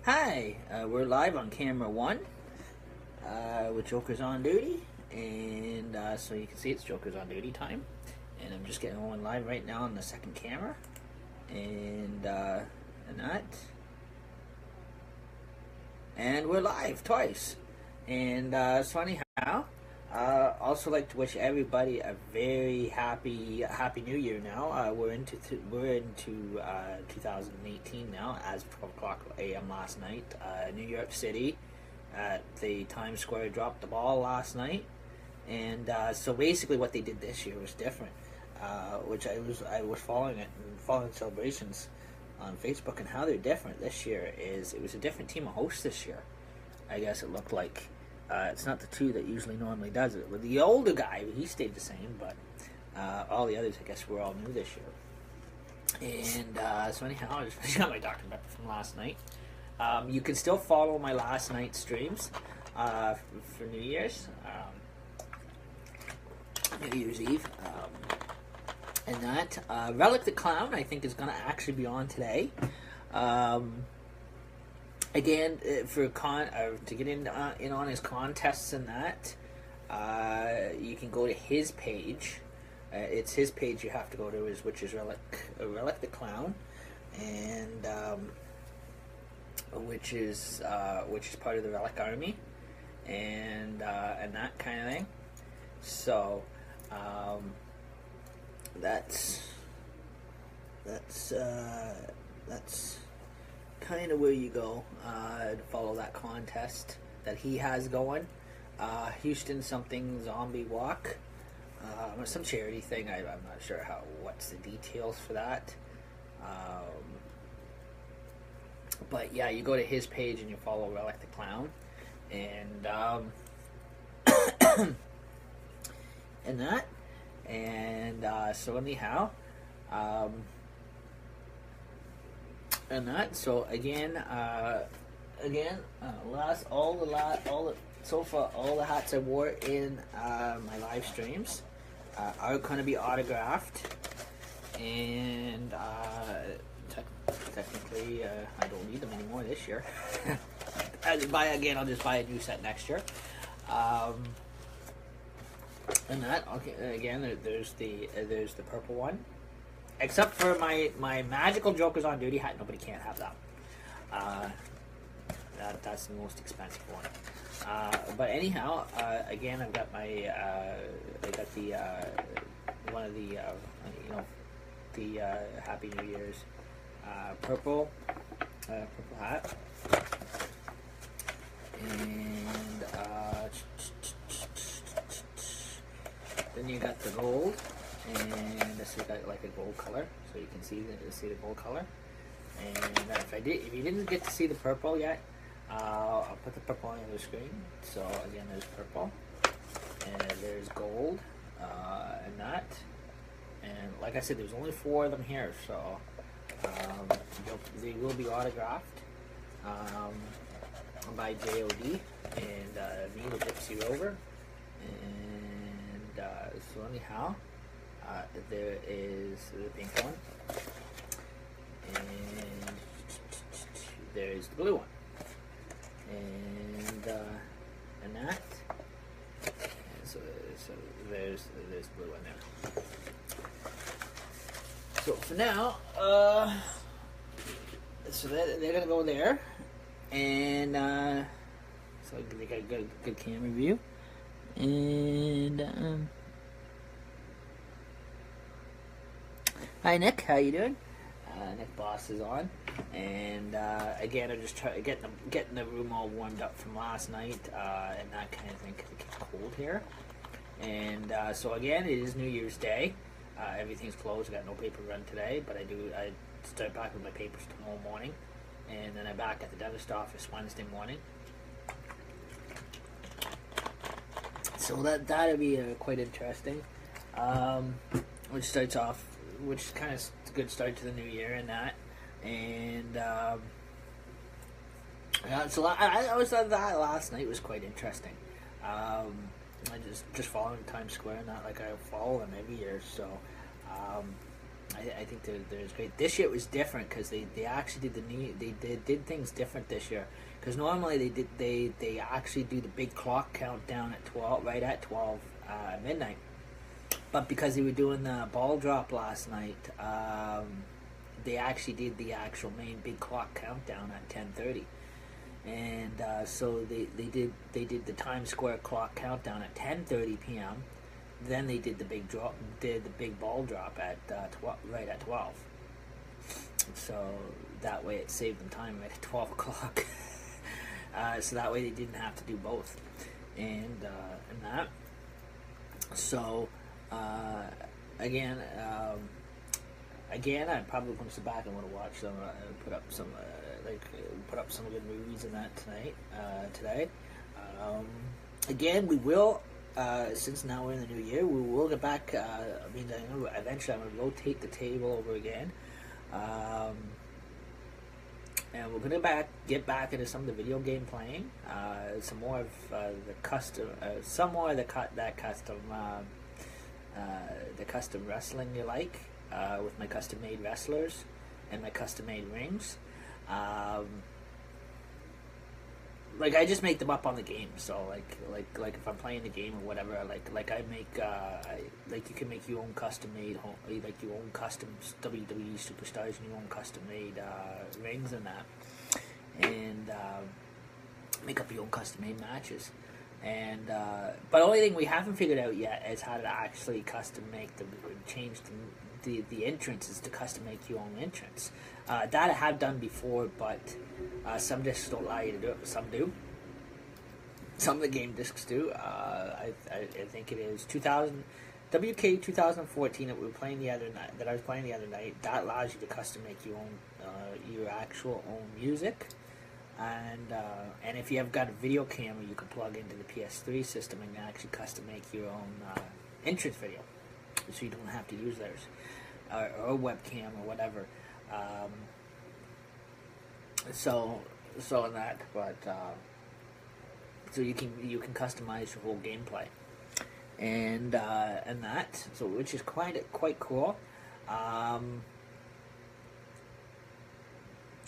Hi, we're live on camera one with Joker's on duty, and so you can see it's Joker's on duty time. And I'm just getting on live right now on the second camera, and that, and we're live twice. And it's funny how. Also like to wish everybody a very happy New Year. Now we're into 2018 now, as of 12 o'clock a.m. last night. New York City at the Times Square dropped the ball last night, and so basically what they did this year was different, which I was following it and following celebrations on Facebook, and how they're different this year is it was a different team of hosts this year. I guess it looked like. It's not the two that usually normally does it. With the older guy, he stayed the same, but all the others, I guess, were all new this year. And so anyhow, I just got my Dr. Pepper from last night. You can still follow my last night's streams for New Year's, New Year's Eve, and that. Relic the Clown, I think, is going to actually be on today. Again, to get in on his contests and that, you can go to his page. It's his page you have to go to, which is Relic the Clown, and which is part of the Relic Army, and that kind of thing. So that's kind of where you go to follow that contest that he has going. Houston something zombie walk, some charity thing. I'm not sure what's the details for that. But yeah, you go to his page and you follow Relic the Clown, and and that, and so anyhow. And that, so again, all the hats I wore in my live streams are going to be autographed, and technically I don't need them anymore this year. I'll just buy a new set next year. And that, okay, again, there's the purple one. Except for my magical Joker's on duty hat, nobody can't have that. That's the most expensive one. But anyhow, again, I've got my I got the one of the the Happy New Year's purple hat, and then you got the gold. And this has got like a gold color, so you can see the gold color. And if you didn't get to see the purple yet, I'll put the purple on the screen. So again, there's purple, and there's gold, and that. And like I said, there's only 4 of them here, so they will be autographed by JOD and me, the Gypsy Rover. And so anyhow. There is the pink one, and there's the blue one, and that, and so there's the blue one there. So for now, so they're gonna go there, and so they got a good camera view, and Hi Nick, how you doing? Nick Boss is on, and again, I'm just getting the room all warmed up from last night, and that kind of thing, because it gets cold here. And so again, it is New Year's Day. Everything's closed. I got no paper run today, but I start back with my papers tomorrow morning, and then I'm back at the dentist office Wednesday morning. So that'll be quite interesting. Which is kind of a good start to the new year and that. And so I was that last night was quite interesting. I just following Times Square and that, like I follow them every year. So I think they're great. This year it was different because they actually did things different this year. Because normally they actually do the big clock countdown at 12, right at 12 midnight. But because they were doing the ball drop last night, they actually did the actual main big clock countdown at 10:30. And so they did the Times Square clock countdown at 10:30 p.m. Then they did the big ball drop at right at 12. So that way it saved them time right at 12 o'clock. So that way they didn't have to do both, and that. So again, I probably going to sit back and want to watch some, put up some good movies and that today. Again, we will. Since now we're in the new year, we will get back. I know eventually I'm going to rotate the table over again, and we're going to get back into some of the video game playing. Some more of the custom, the custom wrestling you like, with my custom made wrestlers and my custom made rings. Like I just make them up on the game. So like if I'm playing the game or whatever, like I make like you can make your own custom made like your own custom WWE superstars and your own custom made rings and that, and make up your own custom made matches. And but the only thing we haven't figured out yet is how to actually custom make change the entrances to custom make your own entrance. That I have done before, but some discs don't allow you to do it, but some do. Some of the game discs do. I think it is 2000 WK 2014 that we were playing the other night. That I was playing the other night. That allows you to custom make your own your actual own music. And if you have got a video camera, you can plug into the PS3 system and actually custom make your own entrance video, so you don't have to use theirs or a webcam or whatever. So in that, but so you can customize your whole gameplay, and that, so which is quite cool.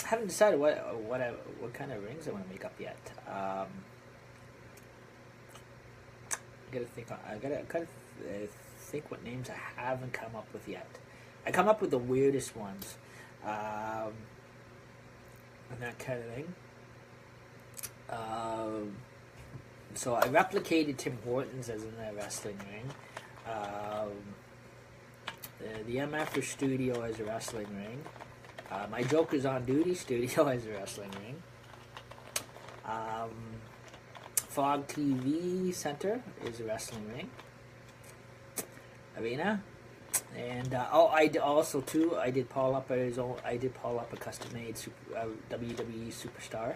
Haven't decided what kind of rings I want to make up yet. I gotta think what names I haven't come up with yet. I come up with the weirdest ones, and that kind of thing. So I replicated Tim Hortons as in a wrestling ring. The MF Studio as a wrestling ring. My Joker's on Duty Studio as a wrestling ring. Fog TV Center is a wrestling ring. Arena. And I did Paul up a custom made WWE superstar.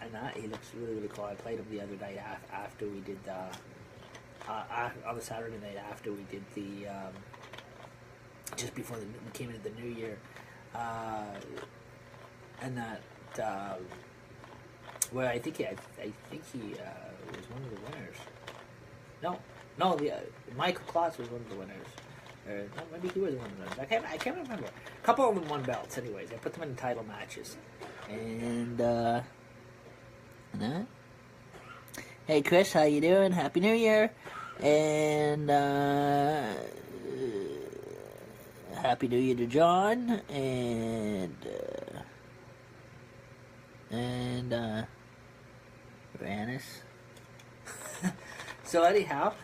And that, he looks really cool. I played him the other night after we did on the Saturday night after we did the just before we came into the new year, and that where I think he was one of the winners. No, Michael Kloss was one of the winners. Or no, maybe he was one of the winners. I can't remember. A couple of them won belts. Anyways, I put them in title matches, and that. Hey Chris, how you doing? Happy New Year, and Happy New Year to John, and Rannis. So anyhow,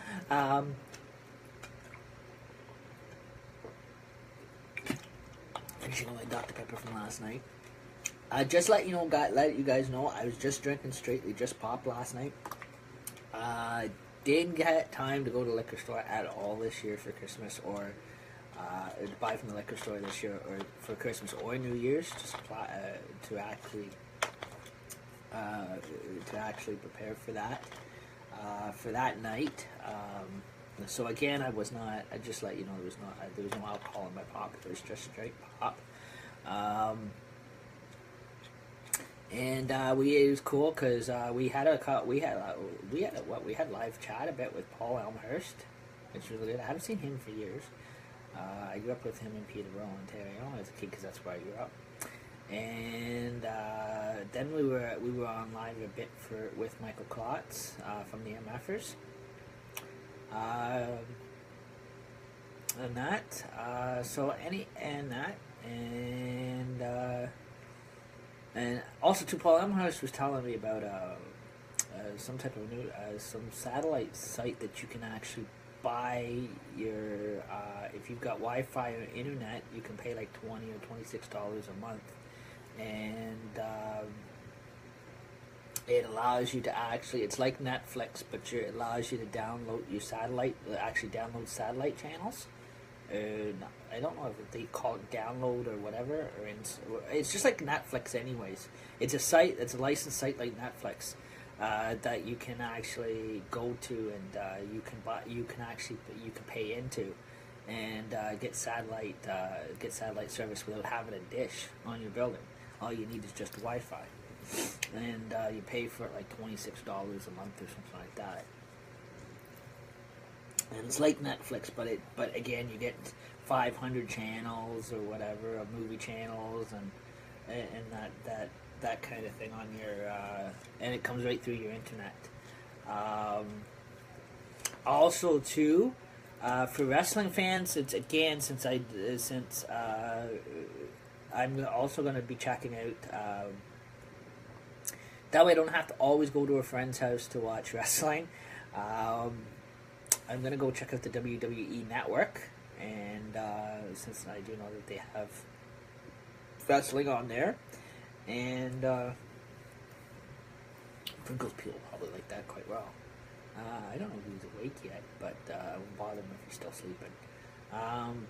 finishing my Dr. Pepper from last night. Just let you guys know, I was just drinking straightly just pop last night. Didn't get time to go to the liquor store at all this year for Christmas, or to buy from the liquor store this year, or for Christmas or New Year's, to actually prepare for that night. So again, I just let you know there was no alcohol in my pop. It was just straight pop. And it was cool because we had live chat a bit with Paul Elmhurst, which was really good. I haven't seen him for years. I grew up with him in Peterborough, Ontario, as a kid because that's where I grew up. And then we were on live a bit with Michael Klotz from the MFers. And that and also too, Paul Emhurst was telling me about some type of new some satellite site that you can actually buy your if you've got Wi-Fi or internet, you can pay like $20 or $26 a month, and it allows you to actually, it's like Netflix, but it allows you to download your satellite, actually download satellite channels. I don't know if they call it download or whatever, it's just like Netflix anyways. It's a site, it's a licensed site like Netflix that you can actually go to, and you can pay into, and get satellite service without having a dish on your building. All you need is just Wi-Fi, and you pay for it like $26 a month or something like that. And it's like Netflix, but again, you get 500 channels or whatever, of movie channels, and that kind of thing on your, and it comes right through your internet. Also, too, for wrestling fans, it's again since I'm also going to be checking out. That way, I don't have to always go to a friend's house to watch wrestling. I'm going to go check out the WWE Network, and since I do know that they have wrestling on there, and Pringles Peel will probably like that quite well. I don't know if he's awake yet, but I won't bother him if he's still sleeping.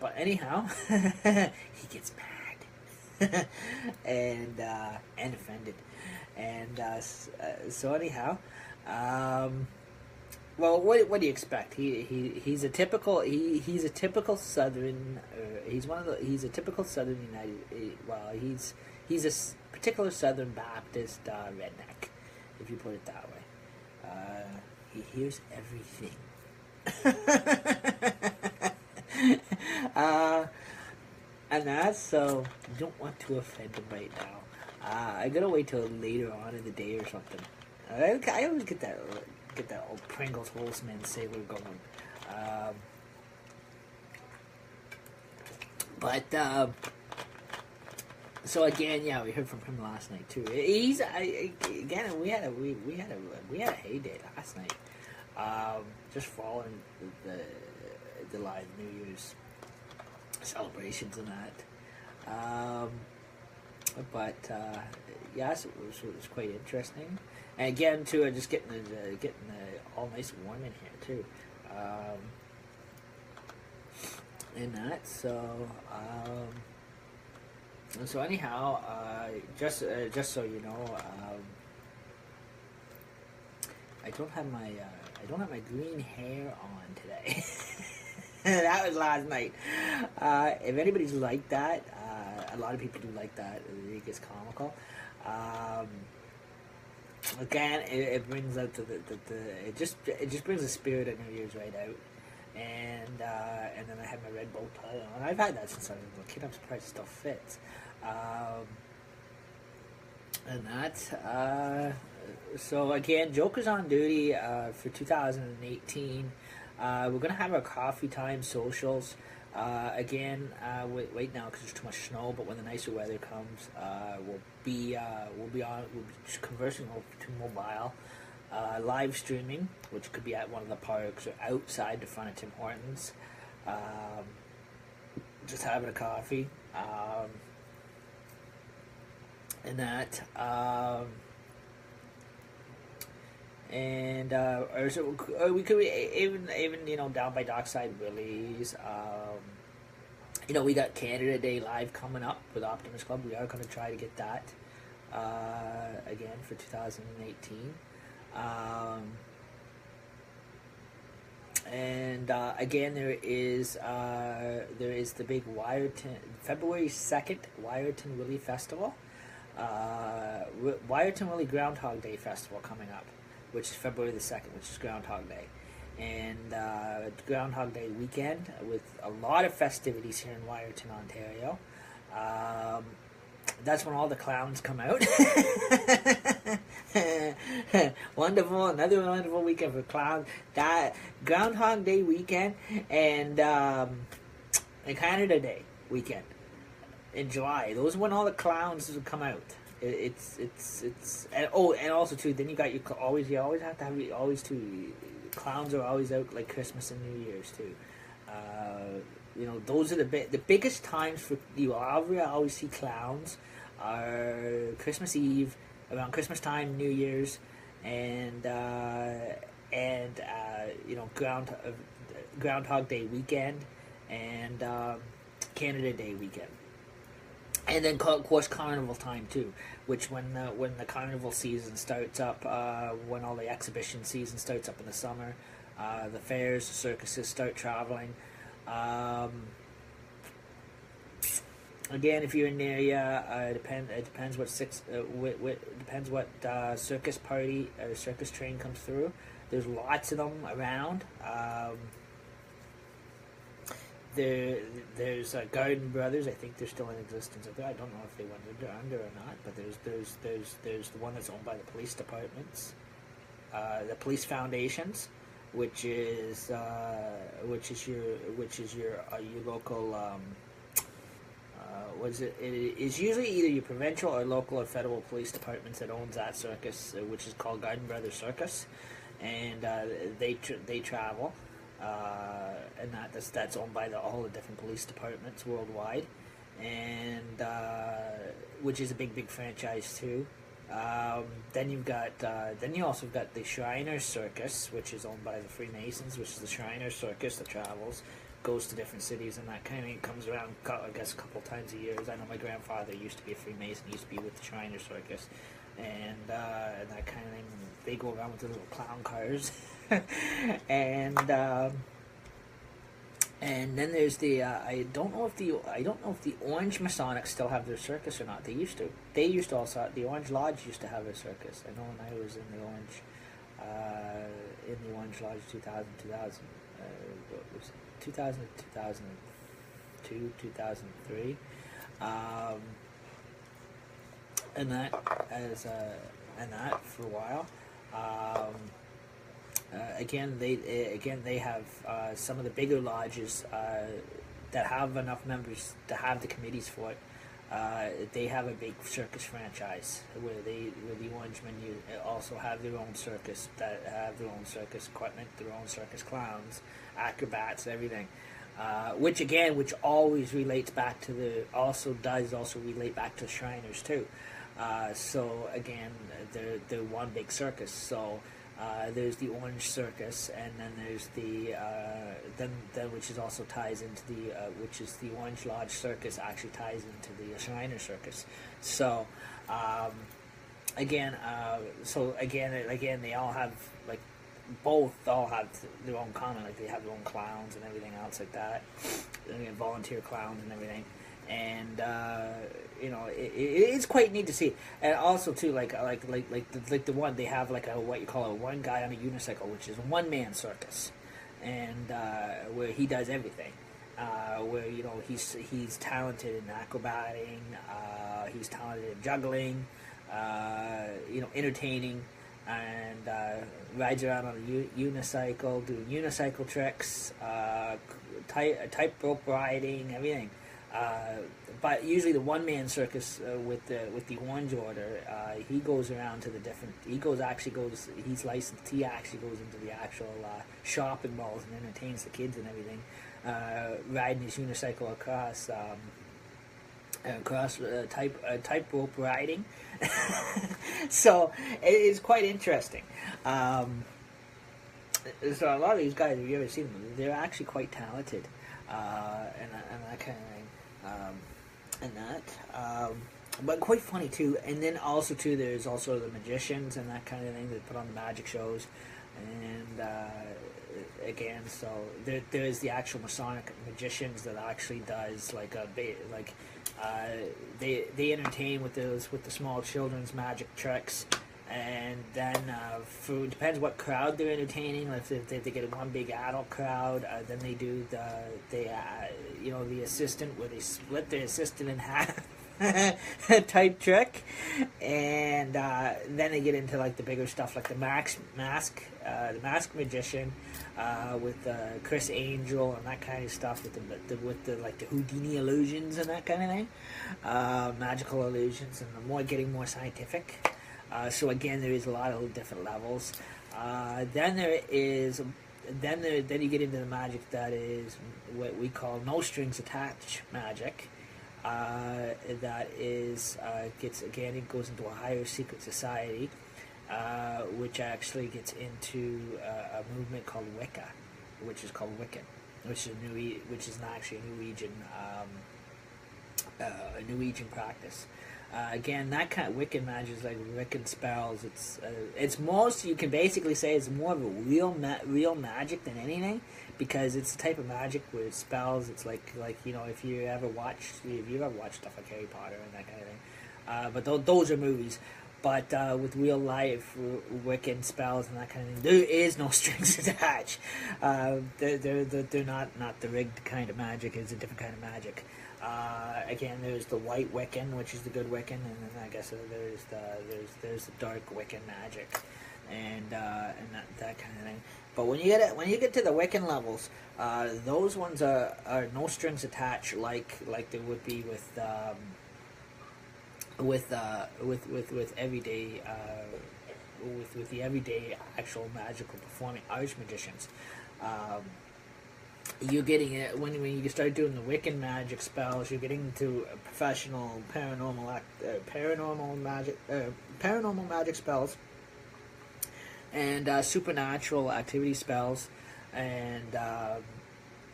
But anyhow, he gets mad and offended, and so anyhow. Well, what do you expect? He's a typical Southern. He's a typical Southern United. Well, he's a particular Southern Baptist redneck, if you put it that way. He hears everything. And that's so. You don't want to offend him right now. I gotta wait till later on in the day or something. I always get that old Pringles Holzman sailor going. So again, yeah, we heard from him last night too. We had a heyday last night. Just following the live New Year's celebrations and that. Yes, it was quite interesting. And again, too, just getting the all nice and warm in here too. And that, so anyhow, just so you know, I don't have my green hair on today. That was last night. If anybody's like that, a lot of people do like that. It gets comical. Again, it brings out it just brings the spirit of New Year's right out. And then I had my red bow tie on. I've had that since I was a kid. I'm surprised it still fits. And that. So again, Joker's on duty for 2018. We're gonna have our coffee time socials. Wait now because there's too much snow. But when the nicer weather comes, we'll be conversing over to mobile, live streaming, which could be at one of the parks or outside the front of Tim Hortons, just having a coffee, and that. Or we could even down by Dockside Willie's. We got Canada Day Live coming up with Optimus Club. We are going to try to get that again for 2018. Again, there is the big February 2nd Wyerton Willie Festival, Wyerton Willie Groundhog Day Festival coming up, which is February the 2nd, which is Groundhog Day. and Groundhog Day weekend with a lot of festivities here in Wyerton, Ontario. That's when all the clowns come out. Wonderful, another wonderful weekend for clowns. That Groundhog Day weekend and Canada Day weekend in July. Those are when all the clowns come out. It's and also too. Then you always have to have always too. Clowns are always out like Christmas and New Year's too. Those are the biggest times for you. Always see clowns are Christmas Eve, around Christmas time, New Year's, and Groundhog Day weekend, and Canada Day weekend. And then, of course, carnival time too, which when the carnival season starts up, when all the exhibition season starts up in the summer, the fairs, the circuses start traveling. Again, if you're in the area, it depends what circus party or circus train comes through. There's lots of them around. There's Garden Brothers. I think they're still in existence. I don't know if they went under or not. But there's the one that's owned by the police departments, the police foundations, which is your local. It is usually either your provincial or local or federal police departments that owns that circus, which is called Garden Brothers Circus, and they travel. And that's owned by all the different police departments worldwide, and which is a big franchise too. Then you also got the Shriners Circus, which is owned by the Freemasons, which is the Shriners Circus that travels, goes to different cities, and that kind of comes around, I guess, a couple times a year. I know my grandfather used to be a Freemason, he used to be with the Shriners Circus, and that kind of thing. They go around with the little clown cars. And then there's the I don't know if the Orange Masonics still have their circus or not. They used to. They used to also. The Orange Lodge used to have a circus. I know when I was in the Orange Lodge 2002, 2003, and that for a while. Again, they have some of the bigger lodges that have enough members to have the committees for it. They have a big circus franchise where the Orangemen also have their own circus, that have their own circus equipment, their own circus clowns, acrobats, everything. Which always relates back to also relate back to Shriners too. So again, they're one big circus. So. There's the Orange Circus, and then there's the which is also ties into which is the Orange Lodge Circus, actually ties into the Shriner Circus. So again, they all have both have their own common, they have their own clowns and everything else like that, volunteer clowns and everything. And it's quite neat to see. And also too, the one they have what you call a one guy on a unicycle, which is a one-man circus, and where he does everything. Where he's talented in acrobating, he's talented in juggling, entertaining, and rides around on a unicycle, doing unicycle tricks, tightrope riding, everything. But usually the one-man circus with the Orange Order, he goes around to the different. He's licensed. He actually goes into the actual shopping malls and entertains the kids and everything, riding his unicycle across tightrope riding. So it's quite interesting. So a lot of these guys, if you ever seen them, they're actually quite talented, and that kind of thing. But quite funny too. And then also too, there's also the magicians and that kind of thing that put on the magic shows. And again, so there's the actual Masonic magicians that actually does they entertain with the small children's magic tricks, And then for depends what crowd they're entertaining. If they get one big adult crowd, then they do the assistant, where they split the assistant in half type trick, and then they get into like the bigger stuff, like the mask magician, with Chris Angel and that kind of stuff, with the like the Houdini illusions and that kind of thing, magical illusions, and getting more scientific. So again, there is a lot of different levels. Then you get into the magic that is what we call no strings attached magic. That is it goes into a higher secret society, which actually gets into a movement called Wicca, which is called Wiccan, which is not actually a Norwegian practice. Again, that kind of Wiccan magic is like Wiccan spells. It's most, you can basically say it's more of a real magic than anything, because it's the type of magic where it spells. It's like if you ever watched stuff like Harry Potter and that kind of thing. But those are movies. But with real life Wiccan spells and that kind of thing, there is no strings attached. They're not the rigged kind of magic. It's a different kind of magic. Again, there's the white Wiccan, which is the good Wiccan, and then I guess there's the dark Wiccan magic, and that kind of thing. But when you get to the Wiccan levels, those ones are no strings attached, like there would be with everyday with the everyday actual magical performing arts magicians. You're getting it when you start doing the Wiccan magic spells. You're getting into professional paranormal magic spells, and supernatural activity spells, and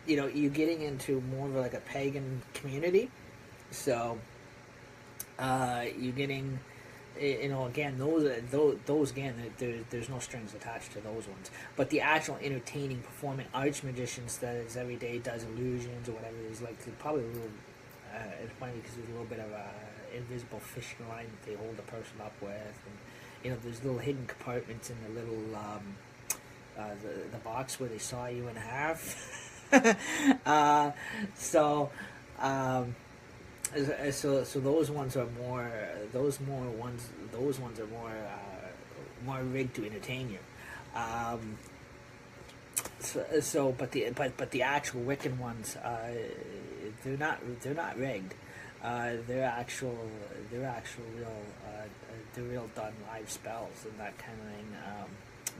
you're getting into more of like a pagan community. So you're getting, again, those again, there's no strings attached to those ones. But the actual entertaining performing arts magicians that is every day, does illusions or whatever, is like probably a little. It's funny because there's a little bit of a invisible fishing line that they hold the person up with, and there's little hidden compartments in the little the box where they saw you in half. So those ones are more. Those ones are more rigged to entertain you. But the actual Wiccan ones, they're not rigged. They're actual real done live spells and that kind of thing.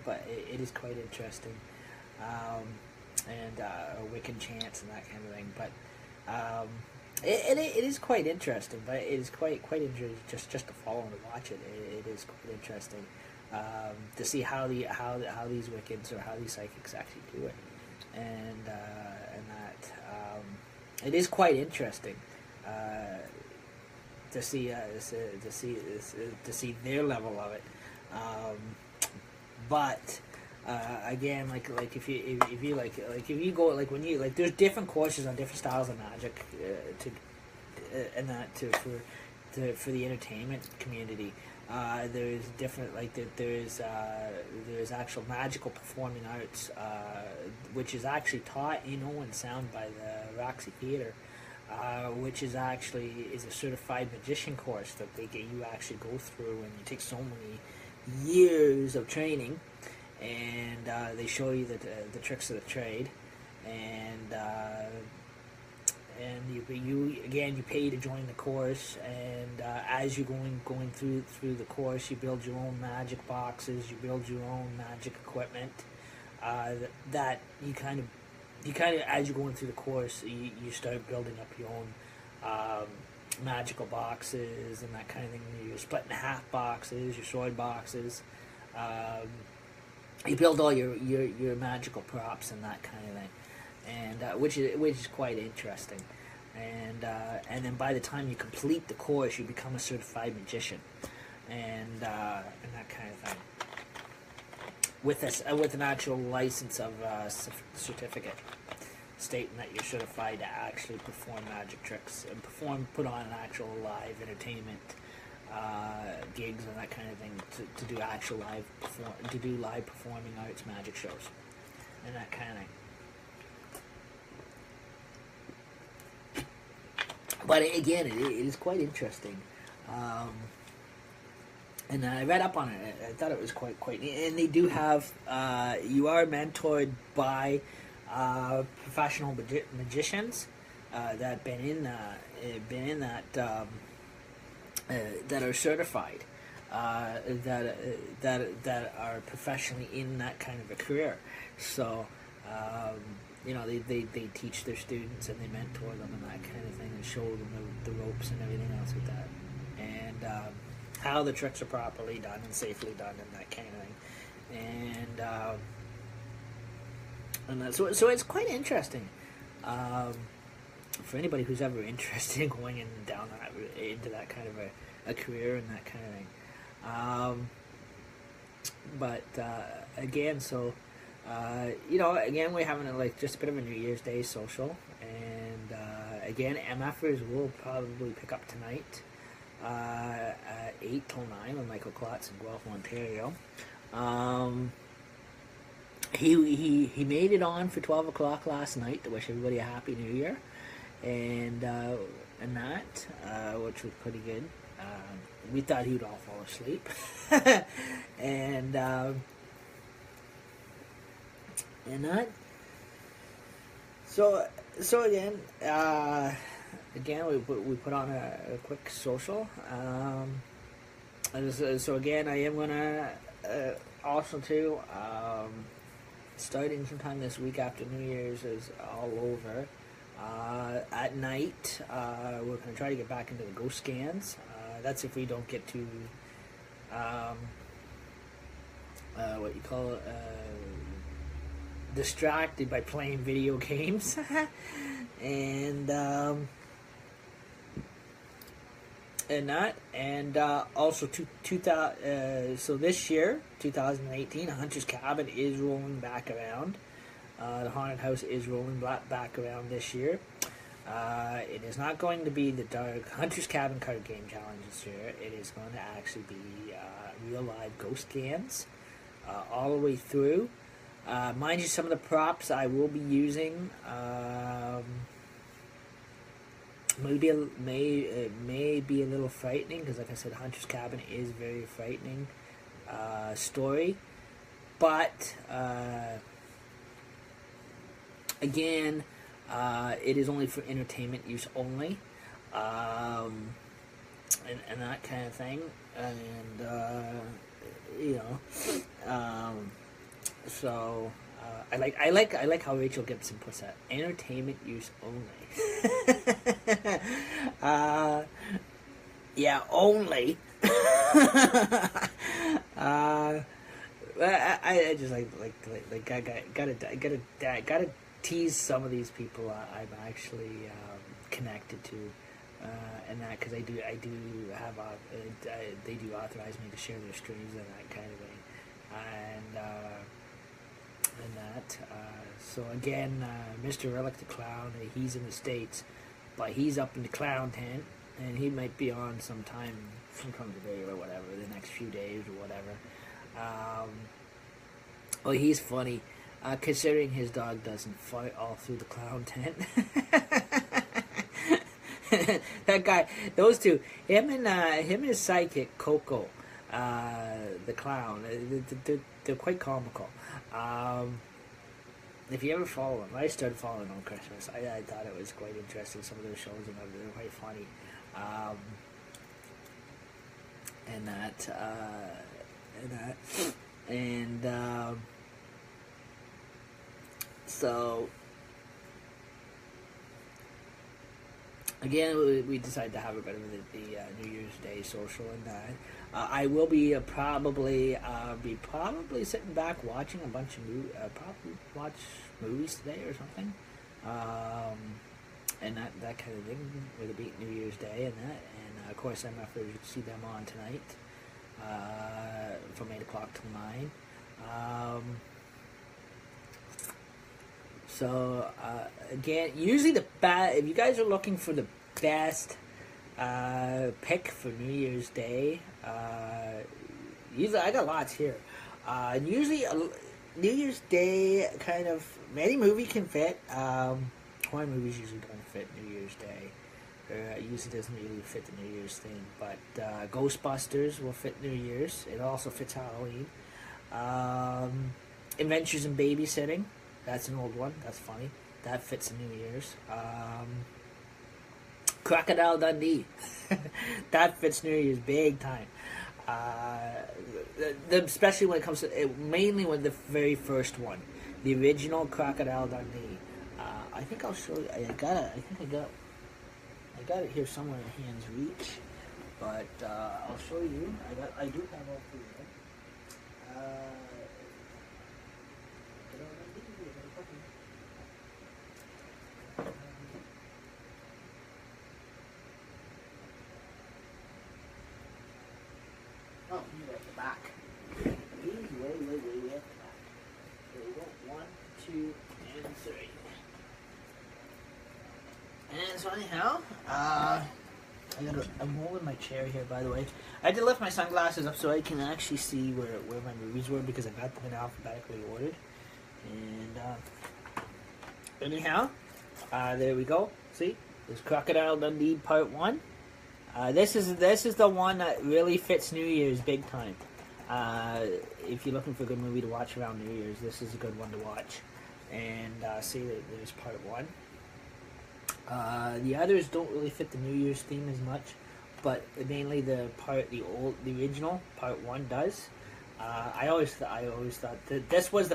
But it is quite interesting, and Wiccan chants and that kind of thing. But it is quite interesting. But it is quite interesting just to follow and to watch it. It is quite interesting to see how these Wiccans or how these psychics actually do it, and that it is quite interesting to see their level of it. But again, like if you go when you there's different courses on different styles of magic for the entertainment community. There's different there's actual magical performing arts, which is actually taught and sound by the Roxy Theatre, which is a certified magician course that you actually go through, and you take so many years of training, and they show you the tricks of the trade, and you pay to join the course, and as you're going through the course, you build your own magic boxes, you build your own magic equipment, that you kind of as you're going through the course, you start building up your own magical boxes and that kind of thing. You're splitting half boxes, your sword boxes. You build all your magical props and that kind of thing, and which is quite interesting. And then by the time you complete the course, you become a certified magician, and that kind of thing. With an actual license of certificate stating that you're certified to actually perform magic tricks and put on an actual live entertainment gigs and that kind of thing to do actual live performing arts magic shows and that kind of thing. But again, it is quite interesting. And I read up on it. I thought it was quite neat. And they do have you are mentored by professional magicians that have been in that that are certified, that are professionally in that kind of a career. So they teach their students and they mentor them and that kind of thing and show them the ropes and everything else like that, and how the tricks are properly done and safely done and that kind of thing, and so it's quite interesting. For anybody who's ever interested in going into that kind of a career and that kind of thing. But again, so again, we're having just a bit of a New Year's Day social, and again, MFers will probably pick up tonight at 8 till 9 with Michael Klotz in Guelph, Ontario. He made it on for 12 o'clock last night to wish everybody a happy New Year, and that, which was pretty good. We thought he would all fall asleep, and that. So again, we put on a quick social. So again, I am gonna also too. Starting sometime this week after New Year's is all over. At night, we're going to try to get back into the ghost scans. That's if we don't get too, distracted by playing video games. and that. And also, so this year, 2018, Hunter's Cabin is rolling back around. The haunted house is rolling back around this year. It is not going to be the Dark Hunter's Cabin card game challenge this year. It is going to actually be real live ghost scans all the way through. Mind you, some of the props I will be using may be a little frightening, because like I said, Hunter's Cabin is very frightening story. But again, it is only for entertainment use only, and that kind of thing, and so I like how Rachel Gibson puts that, entertainment use only. Yeah, only. I just gotta tease some of these people I'm actually connected to, and that, because I do have they do authorize me to share their streams and that kind of thing, and that. So again, Mr. Relic the Clown, he's in the States, but he's up in the clown tent, and he might be on sometime today or whatever, the next few days or whatever. Well, he's funny, considering his dog doesn't fight all through the clown tent. That guy, those two, him and his sidekick Coco, the clown, they're quite comical. If you ever follow them, I started following on Christmas. I thought it was quite interesting, some of their shows, and they were quite funny. So again, we decided to have a bit of the New Year's Day social, and that. I will be probably sitting back watching a bunch of probably watch movies today or something, and that kind of thing, with it being New Year's Day and that, and of course MFers, you can see them on tonight from 8 o'clock till 9. So again, usually if you guys are looking for the best pick for New Year's Day. Usually, I got lots here. Usually, New Year's Day kind of any movie can fit. Horror movies usually don't fit New Year's Day. It usually doesn't really fit the New Year's thing, but Ghostbusters will fit New Year's. It also fits Halloween. Adventures in Babysitting, that's an old one. That's funny. That fits New Year's. Crocodile Dundee, that fits New Year's big time. Especially when it comes to mainly when the very first one, the original Crocodile Dundee. I think I'll show you. I got it here somewhere in hand's reach, but I'll show you. I do have all three of them. Oh, you're at the back. He's way at the back. There we go. 1, 2, and 3. And so anyhow, I'm holding my chair here, by the way. I had to lift my sunglasses up so I can actually see where my movies were because I got them in alphabetically ordered. And anyhow, there we go. See, there's Crocodile Dundee Part 1. This is the one that really fits New Year's big time. If you're looking for a good movie to watch around New Year's, this is a good one to watch. And see, there's Part 1. The others don't really fit the New Year's theme as much, but mainly the original Part 1 does. I always thought that this was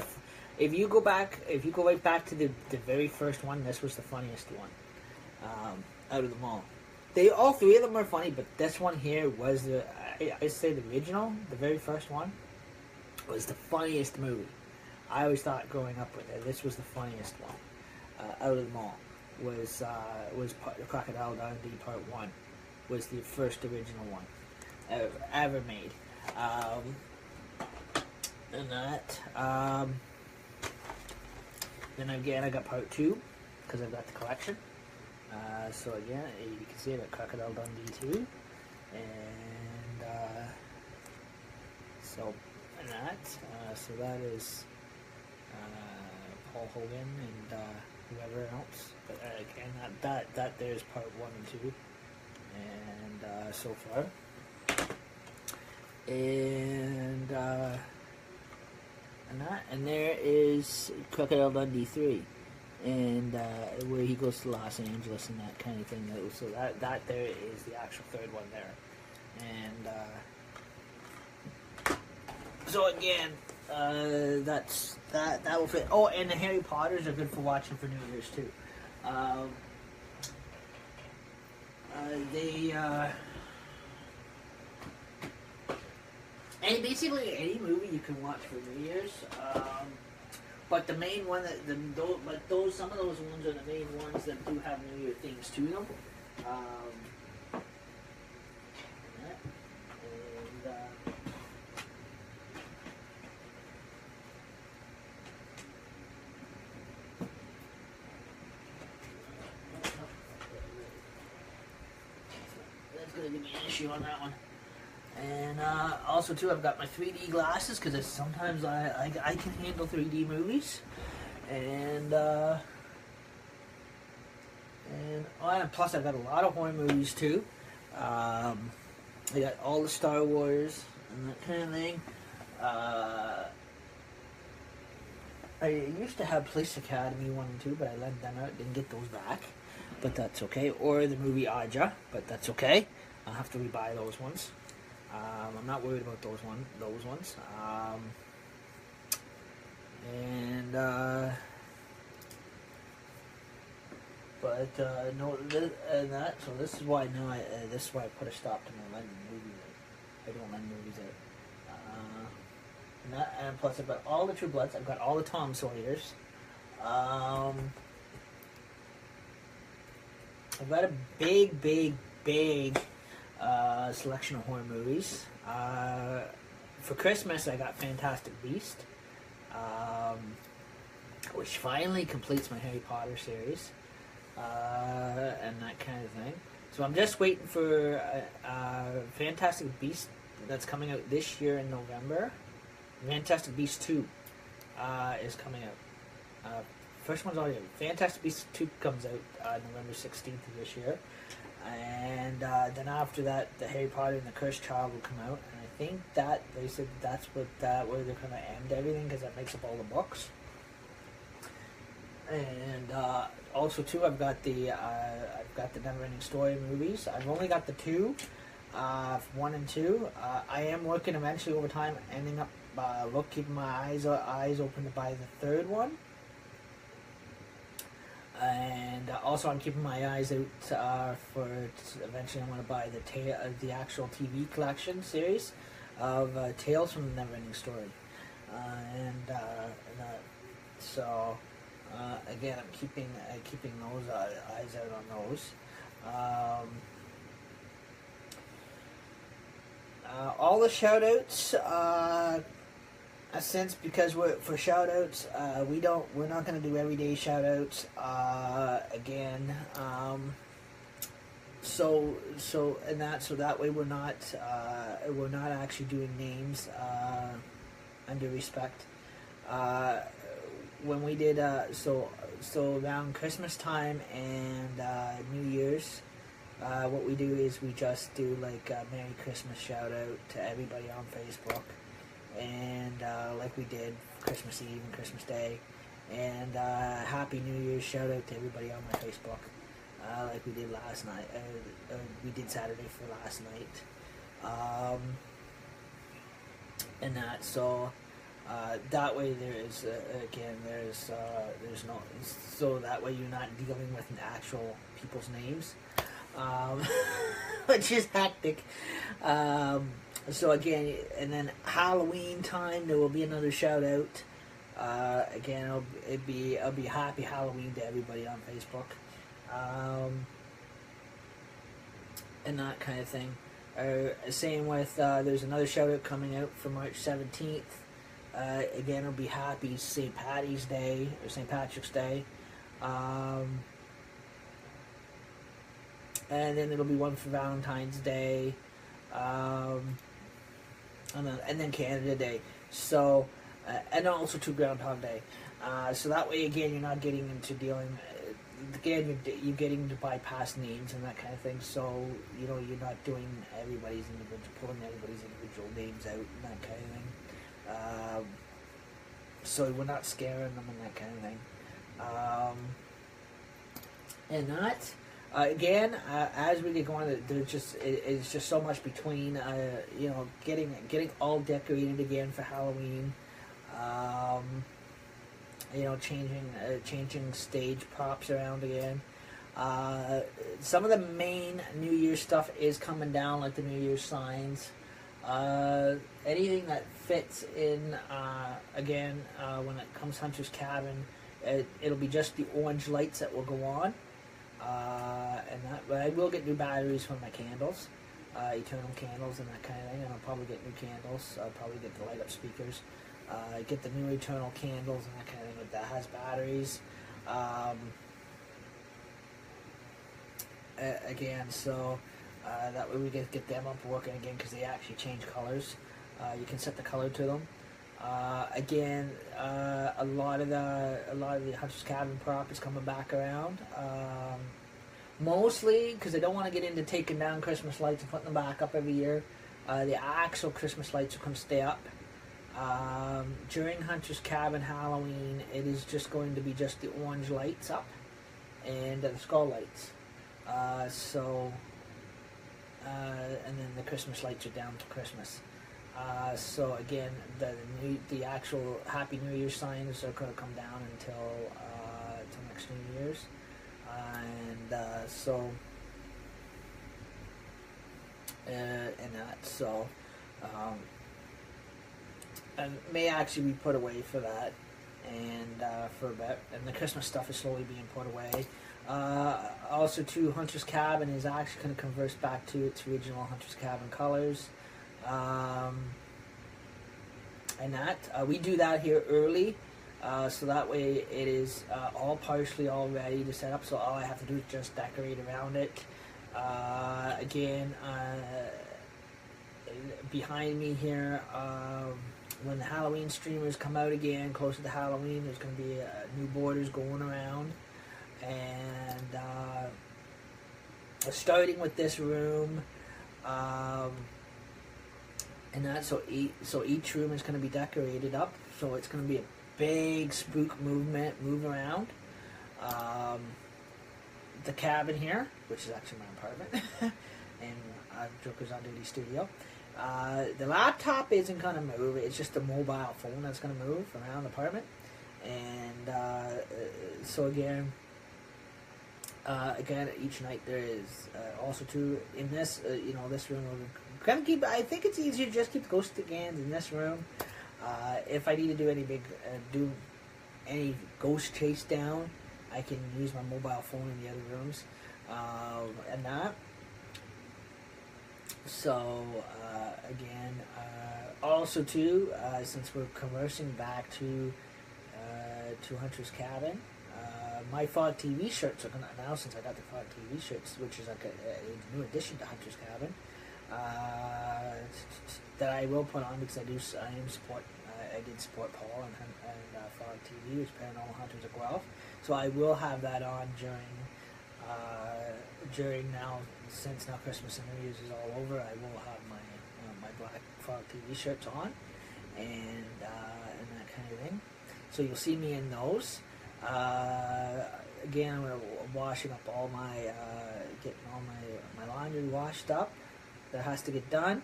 if you go right back to the very first one, this was the funniest one out of them all. All three of them are funny, but this one here was I say the original, the very first one, was the funniest movie. I always thought growing up with it, this was the funniest one out of them all. Was Crocodile Dundee Part 1 was the first original one ever made. And that. Then again, I got Part 2 because I've got the collection. So again, you can see I got Crocodile Dundee 2. And so that is Paul Hogan and whoever else. But again, that there's Part 1 and 2, and so far, and there is Crocodile Dundee 3, and where he goes to Los Angeles and that kind of thing. So that there is the actual third one there, and so again. That will fit. Oh, and the Harry Potters are good for watching for New Year's too. And basically any movie you can watch for New Year's. But the main one some of those ones are the main ones that do have New Year themes to them. Going to give me an issue on that one. And also too, I've got my 3D glasses because sometimes I can handle 3D movies. And plus I've got a lot of horror movies too. I got all the Star Wars and that kind of thing. I used to have Police Academy 1 and 2, but I let them out, didn't get those back. But that's okay. Or the movie Aja, but that's okay. I'll have to rebuy those ones. I'm not worried about those ones. So this is why now this is why I put a stop to my London movies. I don't lend movies out. And plus I've got all the True Bloods. I've got all the Tom Sawyers. I've got a big selection of horror movies. For Christmas, I got Fantastic Beast, which finally completes my Harry Potter series, and that kind of thing. So I'm just waiting for Fantastic Beast that's coming out this year in November. Fantastic Beast 2 is coming out. First one's already out. Fantastic Beasts 2 comes out November 16th of this year. And then after that, the Harry Potter and the Cursed Child will come out. And I think that they said that's where they're going to end everything, because that makes up all the books. And also too, I've got the Neverending Story movies. I've only got the two, 1 and 2. I am working eventually over time, ending up keeping my eyes open to buy the third one. And also, I'm keeping my eyes out for eventually. I want to buy the actual TV collection series of Tales from the Neverending Story, so again, I'm keeping those eyes out on those. All the shout outs. Since because for shout outs, we're not going to do everyday shout outs again. So that way we're not actually doing names under respect. When we did so around Christmas time and New Year's, what we do is we just do like a Merry Christmas shout out to everybody on Facebook. And like we did Christmas Eve and Christmas Day, and Happy New Year's shout out to everybody on my Facebook, like we did last night. We did Saturday for last night, and that. So that way there's no, so that way you're not dealing with actual people's names, which is hectic. So again, and then Halloween time, there will be another shout out. Again, it'll be Happy Halloween to everybody on Facebook, and that kind of thing. Same with there's another shout out coming out for March 17th. Again, it'll be Happy St. Patty's Day or St. Patrick's Day, and then it'll be one for Valentine's Day. And then Canada Day, so and also to Groundhog Day, so that way again you're not getting into dealing. Again, you're getting to bypass names and that kind of thing. So you're not doing pulling everybody's individual names out and that kind of thing. So we're not scaring them and that kind of thing. And that. Again, as we get going, it's just so much between getting all decorated again for Halloween, changing stage props around again. Some of the main New Year's stuff is coming down, like the New Year's signs. Anything that fits in again when it comes to Hunter's Cabin, it'll be just the orange lights that will go on. But I will get new batteries for my candles, eternal candles and that kind of thing, and I'll probably get new candles. I'll probably get the light up speakers, get the new eternal candles and that kind of thing that has batteries. Again, so that way we get them up working again, because they actually change colors. You can set the color to them. Again, a lot of the Hunter's Cabin prop is coming back around. Mostly because I don't want to get into taking down Christmas lights and putting them back up every year. The actual Christmas lights are going to stay up. During Hunter's Cabin Halloween, it is just going to be just the orange lights up and the skull lights. And then the Christmas lights are down to Christmas. So again, the actual Happy New Year signs are going to come down until next New Year's, and may actually be put away for that, and for a bit, and the Christmas stuff is slowly being put away. Also, too, Hunter's Cabin is actually going to convert back to its original Hunter's Cabin colors. And that we do that here early, so that way it is all partially all ready to set up. So all I have to do is just decorate around it, Again, behind me here, when the Halloween streamers come out again, closer to Halloween, there's going to be new borders going around. And starting with this room, and that so each room is going to be decorated up. So it's going to be a big spook move around. The cabin here, which is actually my apartment, and Joker's on Duty studio. The laptop isn't going to move. It's just a mobile phone that's going to move around the apartment. And so again, each night there is also too in this, this room. We're gonna keep. I think it's easier to just keep the ghost again in this room. If I need to do any ghost chase down, I can use my mobile phone in the other rooms, and that. So also too, since we're conversing back to Hunter's Cabin, my Fog TV shirts are gonna now, since I got the Fog TV shirts, which is like a new addition to Hunter's Cabin, that I will put on because I did support Paul and Fog TV, which Paranormal Hunters of Guelph. So I will have that on during now, since now Christmas and New Year's is all over. I will have my black Fog TV shirts on, and that kind of thing. So you'll see me in those. Again, I'm washing up getting all my laundry washed up. That has to get done,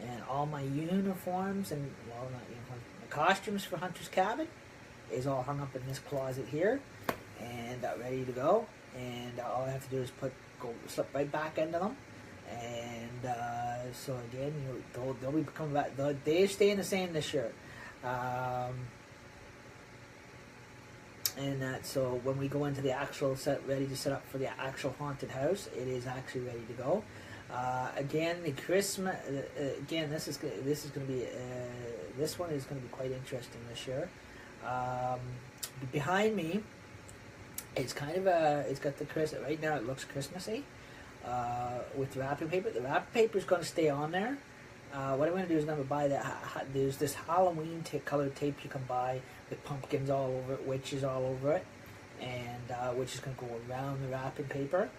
and all my uniforms and not uniforms, my costumes for Hunter's Cabin is all hung up in this closet here, and ready to go. And all I have to do is slip right back into them. And so again, they'll be coming back. They're staying the same this year. And that, so when we go into the actual ready to set up for the actual haunted house, it is actually ready to go. Again, the Christmas. Again, this one is going to be quite interesting this year. Behind me, it's got the Christmas. Right now, it looks Christmassy with the wrapping paper. The wrapping paper is going to stay on there. What I'm going to do is I'm going to buy there's this Halloween colored tape you can buy with pumpkins all over it, witches all over it, and which is going to go around the wrapping paper.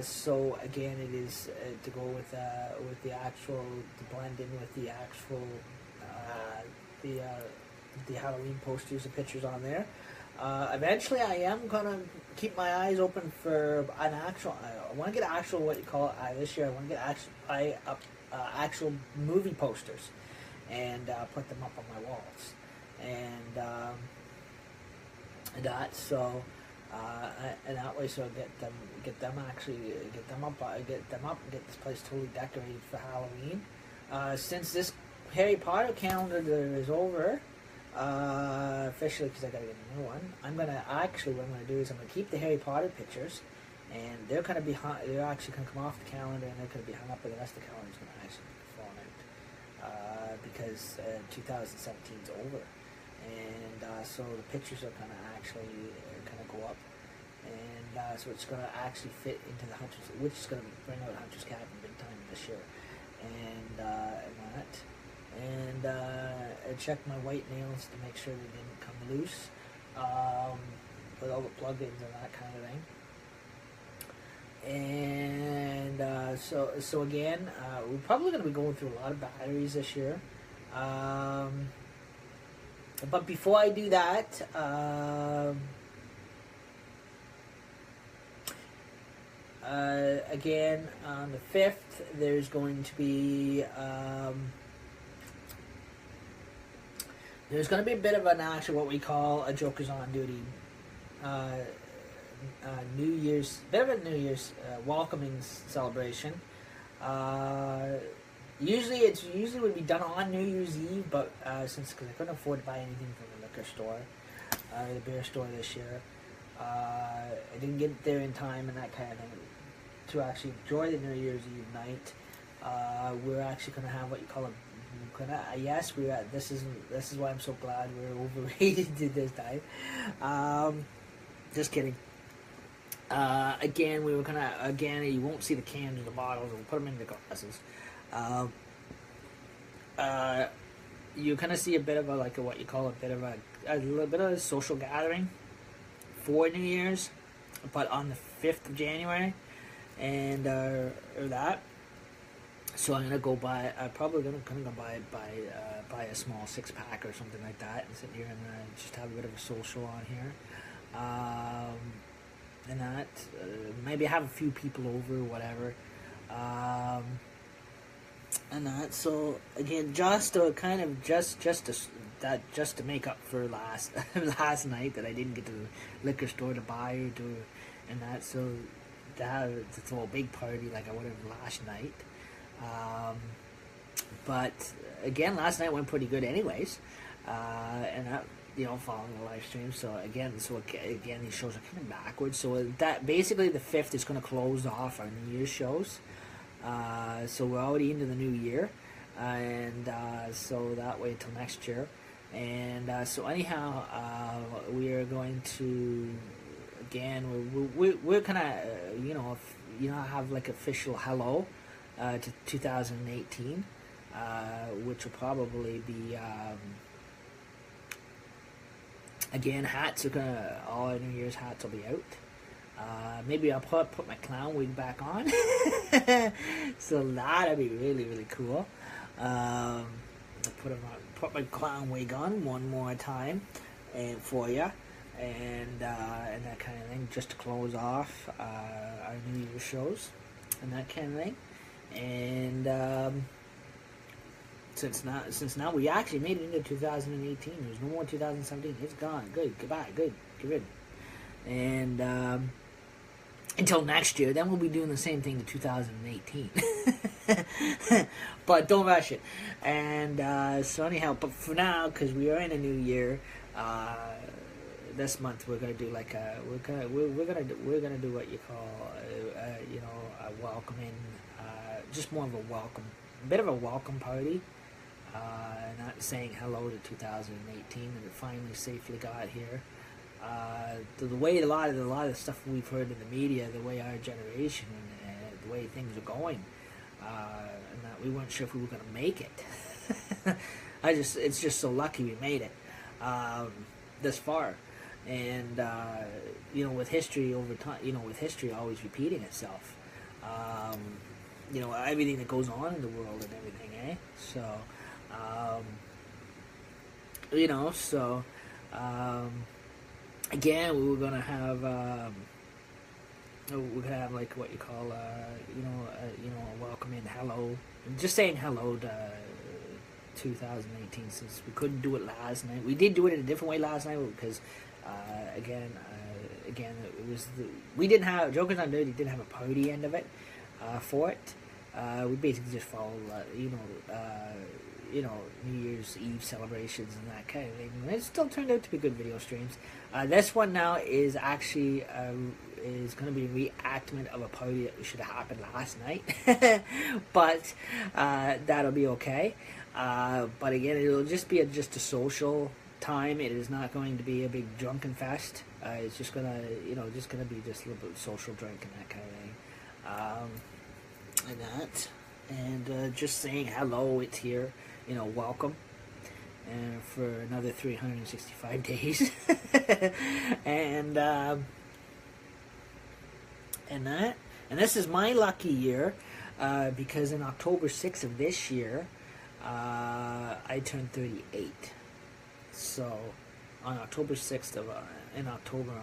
So again, it is to go with the actual, to blend in with the actual the Halloween posters and pictures on there. Eventually, I am gonna keep my eyes open for an actual. I want to get actual this year. I want to get actual movie posters and put them up on my walls, and that so. And that way, so get them up, get this place totally decorated for Halloween. Since this Harry Potter calendar is over, officially, because I gotta get a new one, what I'm gonna do is I'm gonna keep the Harry Potter pictures, and they're actually gonna come off the calendar, and they're gonna be hung up, but the rest of the calendar is gonna actually be thrown out, because 2017 is over. And so the pictures are gonna actually go up, and so it's gonna actually fit into the Hunters, which is gonna bring out Hunter's Cabin big time this year, and that, and I checked my white nails to make sure they didn't come loose, with all the plugins and that kind of thing. And so again, we're probably gonna be going through a lot of batteries this year. But before I do that, again, on the 5th, there's going to be a bit of an actual, what we call a Joker's on Duty, New Year's welcoming celebration. Usually would be done on New Year's Eve, but because I couldn't afford to buy anything from the liquor store, the beer store this year, I didn't get there in time and that kind of thing to actually enjoy the New Year's Eve night. We're actually going to have what you call this is why I'm so glad we're overrated this time. Just kidding. Again, we were gonna, again, you won't see the cans or the bottles. We'll put them in the glasses. Um, uh, you kind of see a bit of a, like a, what you call a bit of a little bit of a social gathering for New Year's, but on the 5th of January, and or that. So I'm gonna go buy. I'm probably gonna go buy a small 6-pack or something like that, and sit here and just have a bit of a social on here. And that maybe have a few people over, whatever. And that. So again, just to kind of just to make up for last last night that I didn't get to the liquor store to buy or do, and that. So to throw a big party like I would have last night. But again, last night went pretty good, anyways. And that, following the live stream. So again, these shows are kind of backwards. So that basically the 5th is going to close off our New Year's shows. So we're already into the new year, and so that way till next year. And so anyhow, we are going to again. We're kind of have like official hello to 2018, which will probably be. Again, hats are gonna. All our New Year's hats will be out. Maybe I'll put my clown wig back on. So that'd be really, really cool. I'll put my clown wig on one more time, and for you, and that kind of thing, just to close off our New Year's shows and that kind of thing. And since now we actually made it into 2018. There's no more 2017. It's gone. Good. Goodbye. Good. Get rid. And until next year, then we'll be doing the same thing to 2018. But don't rush it. And so anyhow, but for now, because we are in a new year, this month we're gonna do like we're gonna do what you call a welcoming, just more of a welcome, a bit of a welcome party. Not saying hello to 2018, and it finally safely got here. The way a lot of the stuff we've heard in the media, the way our generation and the way things are going, and that we weren't sure if we were going to make it. It's just so lucky we made it this far, and with history over time, with history always repeating itself. Everything that goes on in the world and everything, eh? So. Again, we were gonna have like what you call a welcome in hello, just saying hello to 2018, since we couldn't do it last night. We did do it in a different way last night because again it was we didn't have Jokers on Dirty didn't have a party end of it for it. We basically just followed New Year's Eve celebrations and that kind of thing. And it still turned out to be good video streams. This one now is actually is going to be a reenactment of a party that should have happened last night, but that'll be okay. But again, it'll just be just a social time. It is not going to be a big drunken fest. It's just gonna just gonna be just a little bit of social drink and that kind of thing. And that, and just saying hello. It's here. Welcome, and for another 365 days, and that, and this is my lucky year, because in October 6th of this year, I turned 38. So, on October 6th of in October,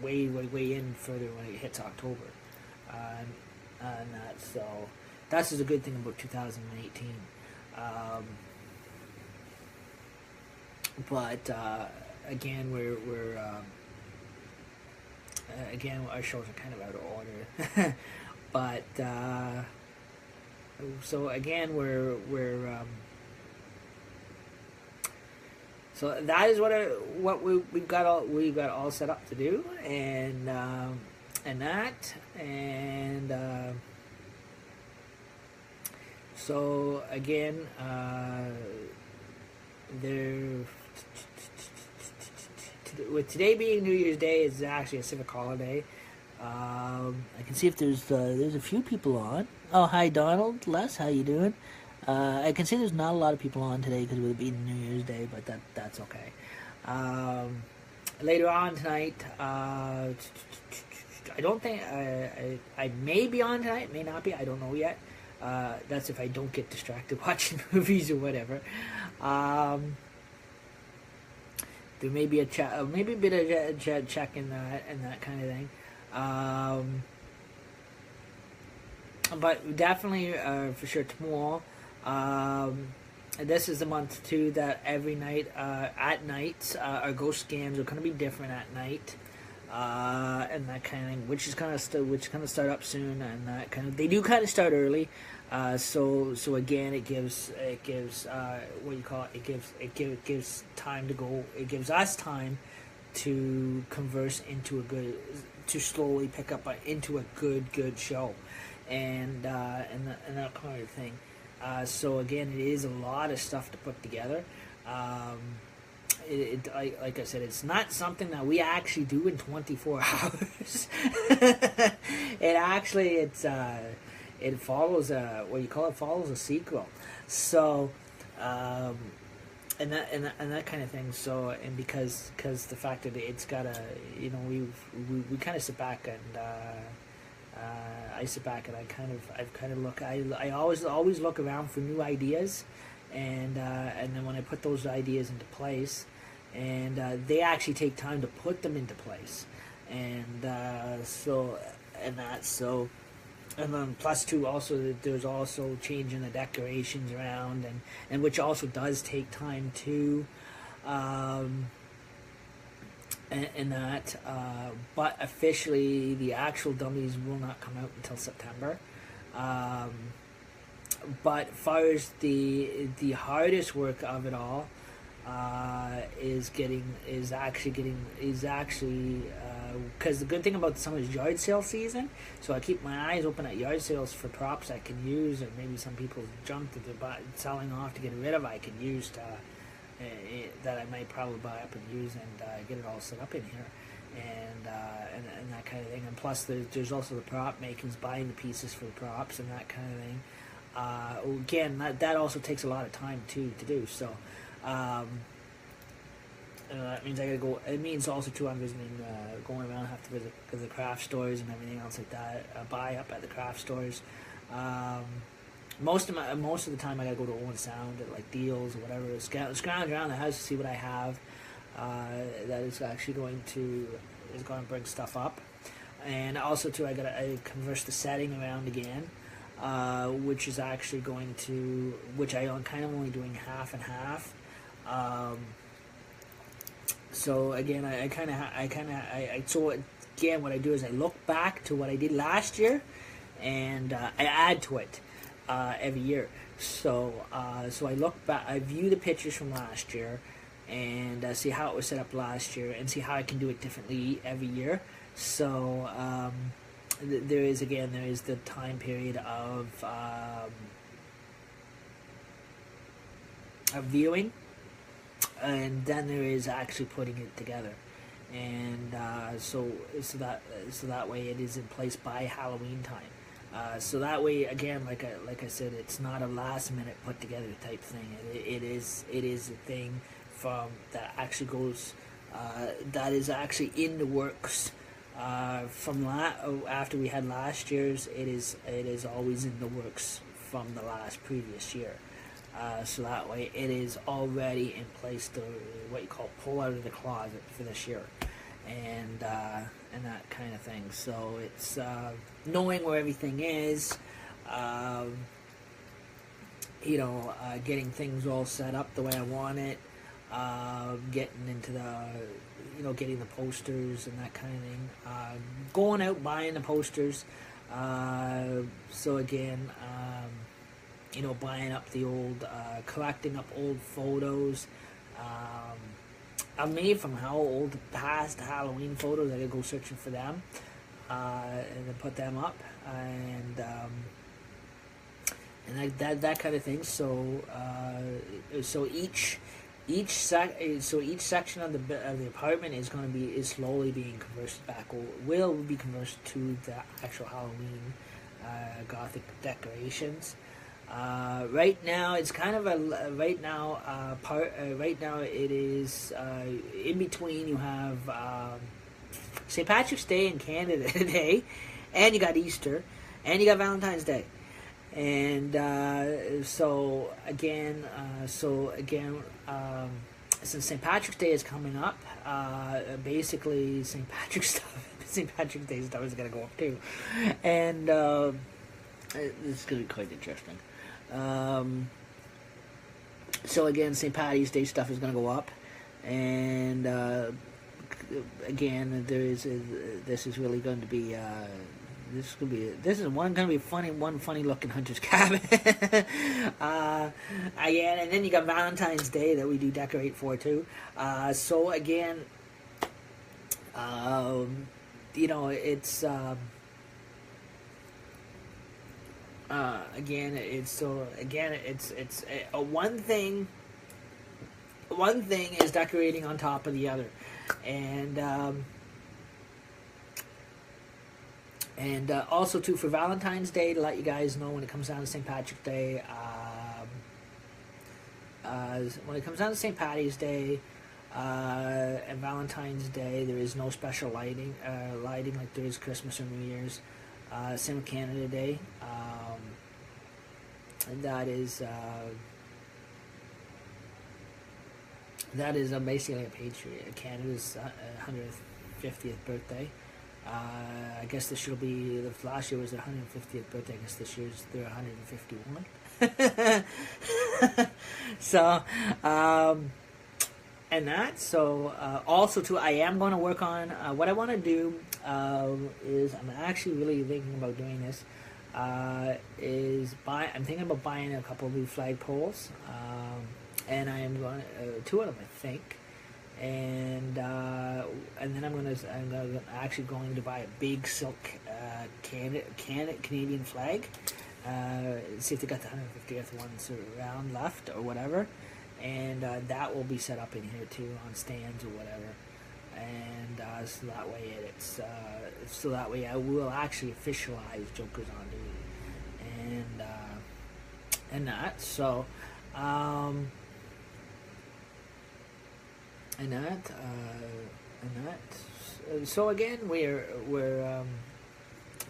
way in further when it hits October, and that, so that's just a good thing about 2018. But again, we're again, our shows are kind of out of order. But so again, we're so that is what we've got all set up to do, and that, and so again, with today being New Year's Day, it's actually a civic holiday. I can see if there's a few people on. Oh, hi Donald, Les, how you doing? I can see there's not a lot of people on today because we've been New Year's Day, but that's okay. Later on tonight, I don't think I may be on tonight, may not be. I don't know yet. That's if I don't get distracted watching movies or whatever. There may be a chat, maybe a bit of a check in that kind of thing. But definitely for sure tomorrow. This is the month too that every night at night our ghost scams are going to be different at night. And that kind of thing, which is kind of start up soon, and that kind of they do kind of start early. So again, it gives what you call it. It gives time to go. It gives us time to converse into to slowly pick up into a good show, and that kind of thing. So again, it is a lot of stuff to put together. Like I said, it's not something that we actually do in 24 hours. It follows follows a sequel. So, and that kind of thing. So, and because the fact that it's got we kind of sit back and I sit back and I always look around for new ideas, and then when I put those ideas into place, and they actually take time to put them into place, and then plus two also there's also changing the decorations around, and which also does take time too, but officially the actual dummies will not come out until September. But as far as the hardest work of it all is actually because the good thing about the summer is yard sale season, so I keep my eyes open at yard sales for props I can use, or maybe some people's junk that they're selling off to get rid of I can use to that I might probably buy up and use, and get it all set up in here, and that kind of thing. And plus there's also the prop makings, buying the pieces for the props and that kind of thing. Again, that also takes a lot of time too to do. So that means I gotta go. It means also too I'm visiting, going around. I have to visit the craft stores and everything else like that. Buy up at the craft stores. Most of the time I gotta go to Owen Sound at like deals or whatever. Scrounge around the house to see what I have that is actually going to bring stuff up. And also too I converse the setting around again. Which is actually which I'm kind of only doing half and half. So again, so again, what I do is I look back to what I did last year, and I add to it every year. So I look back, I view the pictures from last year, and see how it was set up last year, and see how I can do it differently every year. So there is the time period of viewing, and then there is actually putting it together, and so that way it is in place by Halloween time. So that way, again, like I said, it's not a last minute put together type thing. It is a thing that actually goes that is actually in the works. After we had last year's, it is always in the works from the last previous year. So that way it is already in place to what you call pull out of the closet for this year, and that kind of thing. So it's knowing where everything is, getting things all set up the way I want it, getting into getting the posters and that kind of thing, going out buying the posters. So again, buying up the old, collecting up old photos. I've made from how old past Halloween photos. I gotta go searching for them, and then put them up, and that kind of thing. So each each section of the apartment is slowly being converted back, or will be converted to the actual Halloween Gothic decorations. Right now, it's kind of a right now right now it is in between. You have St. Patrick's Day in Canada today, and you got Easter, and you got Valentine's Day. And since St. Patrick's Day is coming up, basically St. Patrick's Day stuff is gonna go up too, and it's gonna be quite interesting. So again, St. Patty's Day stuff is gonna go up, and again, this is really going to be. This is one gonna be one funny looking hunter's cabin. Again, and then you got Valentine's Day that we do decorate for too. So again, it's one thing. One thing is decorating on top of the other, and also too, for Valentine's Day, to let you guys know, when it comes down to St. Patrick's Day, when it comes down to St. Patty's Day and Valentine's Day, there is no special lighting like there is Christmas or New Year's. Same with Canada Day, and that is basically a patriot. Canada's 150th birthday. I guess this year will be, last year was their 150th birthday. I guess this year's their 151. So, and that. So, also too, I am going to work on, what I want to do is, I'm actually really thinking about doing this, I'm thinking about buying a couple of new flagpoles, and I am going to, two of them I think. And then I'm actually going to buy a big silk Canadian flag. See if they got the 150th ones around left or whatever, and that will be set up in here too on stands or whatever. And so that way I will actually officialize Jokers on Duty, and that. So. So again, we're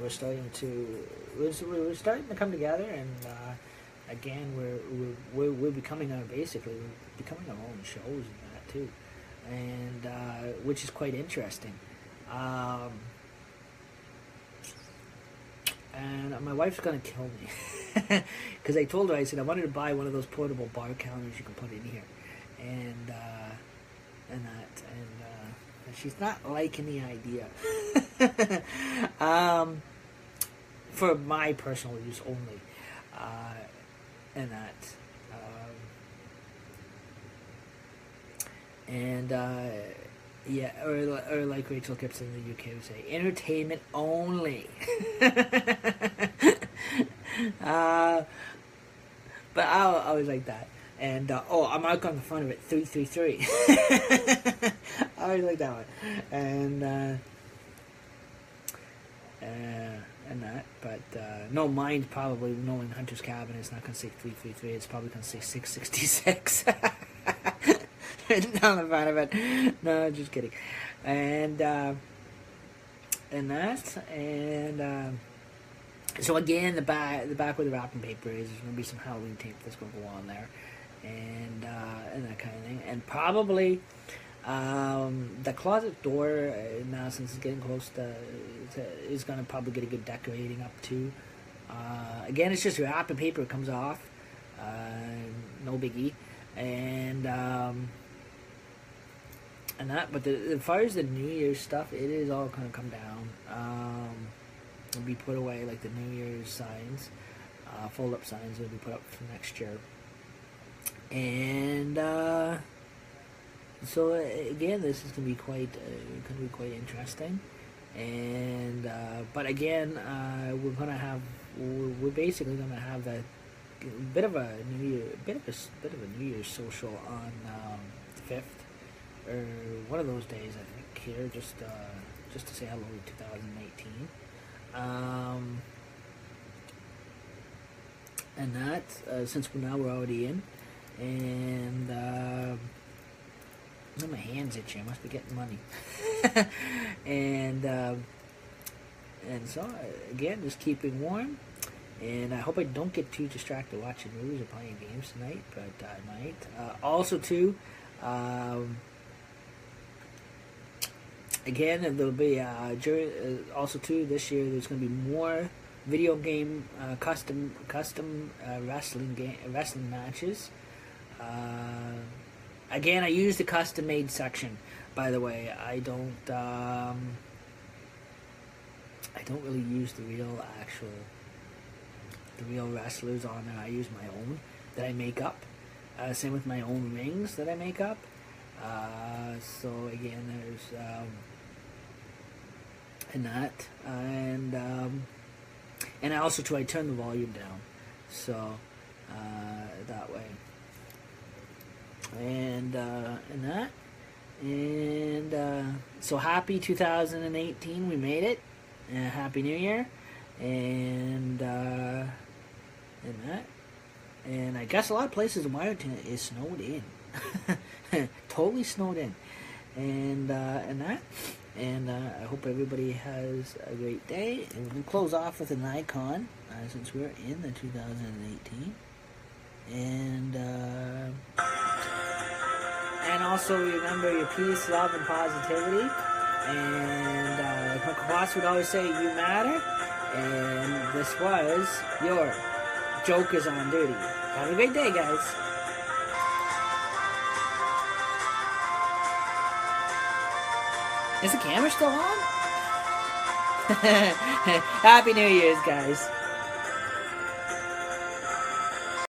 starting to come together, and again we're becoming our own shows and that too, and which is quite interesting. And my wife's gonna kill me because I told her, I said I wanted to buy one of those portable bar counters you can put in here, and she's not liking the idea. For my personal use only, yeah, or like Rachel Gibson in the UK would say, entertainment only. But I always like that. And I'm mark on the front of it 333. I always like that one. And that, but no, mine probably, knowing Hunter's Cabin, is not going to say 333. It's probably going to say 666. Written down the front of it. No, just kidding. And so again, the back where the wrapping paper is, there's going to be some Halloween tape that's going to go on there, and that kind of thing. And probably the closet door, now since it's getting close to is going to probably get a good decorating up too. Again, it's just wrapping paper comes off, no biggie, and that. But as far as the New Year's stuff, it is all going to come down. Will be put away, like the New Year's signs, fold-up signs will be put up for next year. And so again, this is going to be quite interesting. And but again, we're basically going to have bit of a bit of a New Year's social on the 5th or one of those days, I think. Here, just to say hello to 2018. And that since we're already in, and my hands itchy. I must be getting money, and so again, just keeping warm. And I hope I don't get too distracted watching movies or playing games tonight, but I might. Also, too, again, there'll be also too this year. There's going to be more video game custom wrestling matches. Again, I use the custom made section. By the way, I don't really use the real wrestlers on there. I use my own that I make up. Same with my own rings that I make up. So again, there's and that, and I also try to turn the volume down, so that way, and that, and so happy 2018. We made it. Happy New Year, and that, and I guess a lot of places in Wyoming is snowed in, totally snowed in, and that, and I hope everybody has a great day. And we'll close off with an icon since we're in the 2018, and also remember your peace, love, and positivity. And Uncle Boss would always say, "You matter." And this was your Jokers on Duty. Have a great day, guys. Is the camera still on? Happy New Year's, guys.